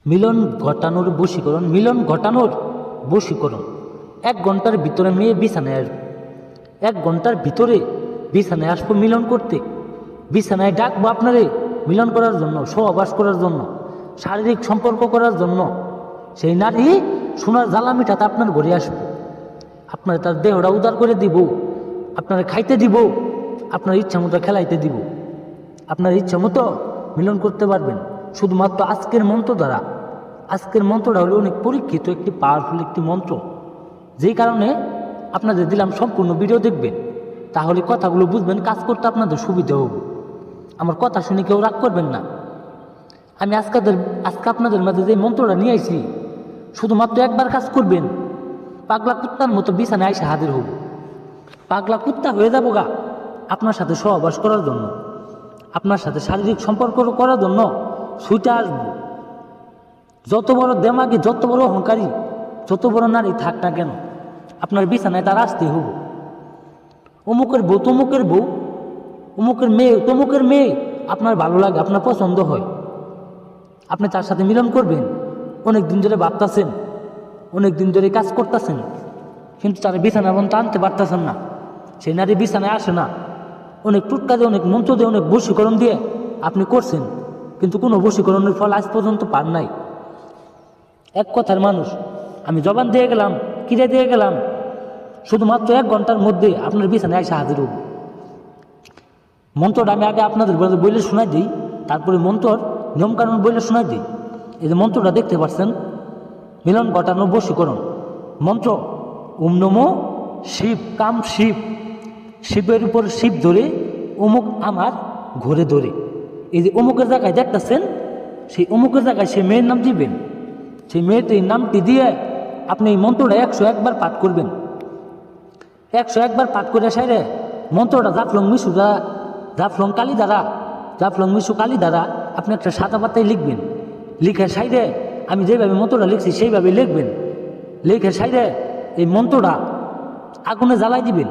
মিলন ঘটানোর বশীকরণ, মিলন ঘটানোর বশীকরণ। 1 ঘন্টার ভিতরে মেয়ে বিছানায় আসবে, 1 ঘন্টার ভিতরে বিছানায় আসবো মিলন করতে, বিছানায় ডাকবো আপনারে মিলন করার জন্য, সহবাস করার জন্য, শারীরিক সম্পর্ক করার জন্য। সেই নারী সোনার জ্বালা মিঠাতে আপনার ঘরে আসবে, আপনার তার দেহটা উদার করে দিব, আপনারা খাইতে দিব, আপনার ইচ্ছা মতো খেলাইতে দিব, আপনার ইচ্ছা মতো মিলন করতে পারবেন শুধুমাত্র আজকের মন্ত্র দ্বারা। আজকের মন্ত্রটা হলো অনেক পরীক্ষিত একটি পাওয়ারফুল একটি মন্ত্র, যেই কারণে আপনাদের দিলাম সম্পূর্ণ ভিডিও দেখবেন, তাহলে কথাগুলো বুঝবেন, কাজ করতে আপনাদের সুবিধা হবে। আমার কথা শুনে কেউ রাগ করবেন না। আমি আজকে আপনাদের মাঝে যে মন্ত্রটা নিয়ে আইছি, শুধুমাত্র একবার কাজ করবেন, পাগলা কুত্তার মতো বিছানায় এসে হাজির হব, পাগলা কুত্তা হয়ে যাবো গা আপনার সাথে সহবাস করার জন্য, আপনার সাথে শারীরিক সম্পর্ক করার জন্য ছুটে আসবো। যত বড় দেমাগি, যত বড় অহংকারী, যত বড় নারী থাক না কেন, আপনার বিছানায় তার আসতে হব। অমুকের বউ, তমুকের বউ, অমুকের মেয়ে, তমুকের মেয়ে আপনার ভালো লাগে, আপনার পছন্দ হয়, আপনি তার সাথে মিলন করবেন। অনেক দিন ধরে ভাবতেছেন, অনেক দিন ধরে কাজ করতেছেন, কিন্তু তার বিছানা পর্যন্ত আনতে পারতেছেন না। সেই নারী বিছানায় আসে না। অনেক টুটকা দিয়ে, অনেক মন্ত্র দিয়ে, অনেক বশীকরণ দিয়ে আপনি করছেন, কিন্তু কোনো বশীকরণের ফল আজ পর্যন্ত পান নাই। এক কথার মানুষ, আমি জবান দিয়ে গেলাম, কিরে দিয়ে গেলাম, শুধুমাত্র 1 ঘন্টার মধ্যে আপনার বিছানায় এসে হাজির হব। মন্ত্রটা আমি আগে আপনাদের বইলে শোনাই দিই, তারপরে মন্ত্রর নিয়মকানুন বইলে শোনাই দিই। এই যে মন্ত্রটা দেখতে পাচ্ছেন, মিলন ঘটানো বশীকরণ মন্ত্র। ওম নমো শিব কাম শিব, শিবের উপর শিব ধরে অমুক আমার ঘরে ধরে। এই যে অমুকের জায়গায় দেখতেছেন, সেই অমুকের জায়গায় সে মেয়ের নাম দিবেন। সেই মেয়েটির নামটি দিয়ে আপনি এই মন্ত্রটা 101 বার পাঠ করবেন। 101 বার পাঠ করে সাইরে মন্ত্রটা জাফলং মিশু দ্বারা, জাফলং কালী দ্বারা, জাফলং মিশু কালী দ্বারা আপনি একটা সাদা পাতায় লিখবেন। লিখে সাইডে আমি যেভাবে মন্ত্রটা লিখছি সেইভাবে লিখবেন। লিখে সাইডে এই মন্ত্রটা আগুনে জ্বালাই দিবেন।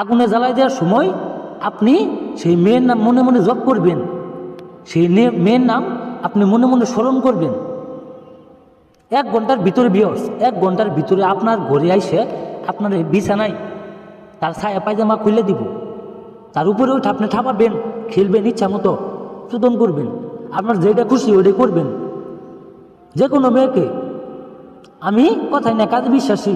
আগুনে জ্বালাই দেওয়ার সময় আপনি সেই মেয়ের নাম মনে মনে জপ করবেন। সেই মেয়ের নাম আপনি মনে মনে স্মরণ করবেন। 1 ঘন্টার ভিতরে বিয়স, 1 ঘন্টার ভিতরে আপনার ঘরে আইসে আপনার এই বিছানায় তার ছায়া পায়জামা খুলে দিব, তার উপরে উঠে আপনি ঠাপাবেন, খেলবেন, ইচ্ছা মতো চুদন করবেন, আপনার যেটা খুশি ওইটাই করবেন। যে কোনো মেয়েকে, আমি কথাই না কাজে বিশ্বাসী।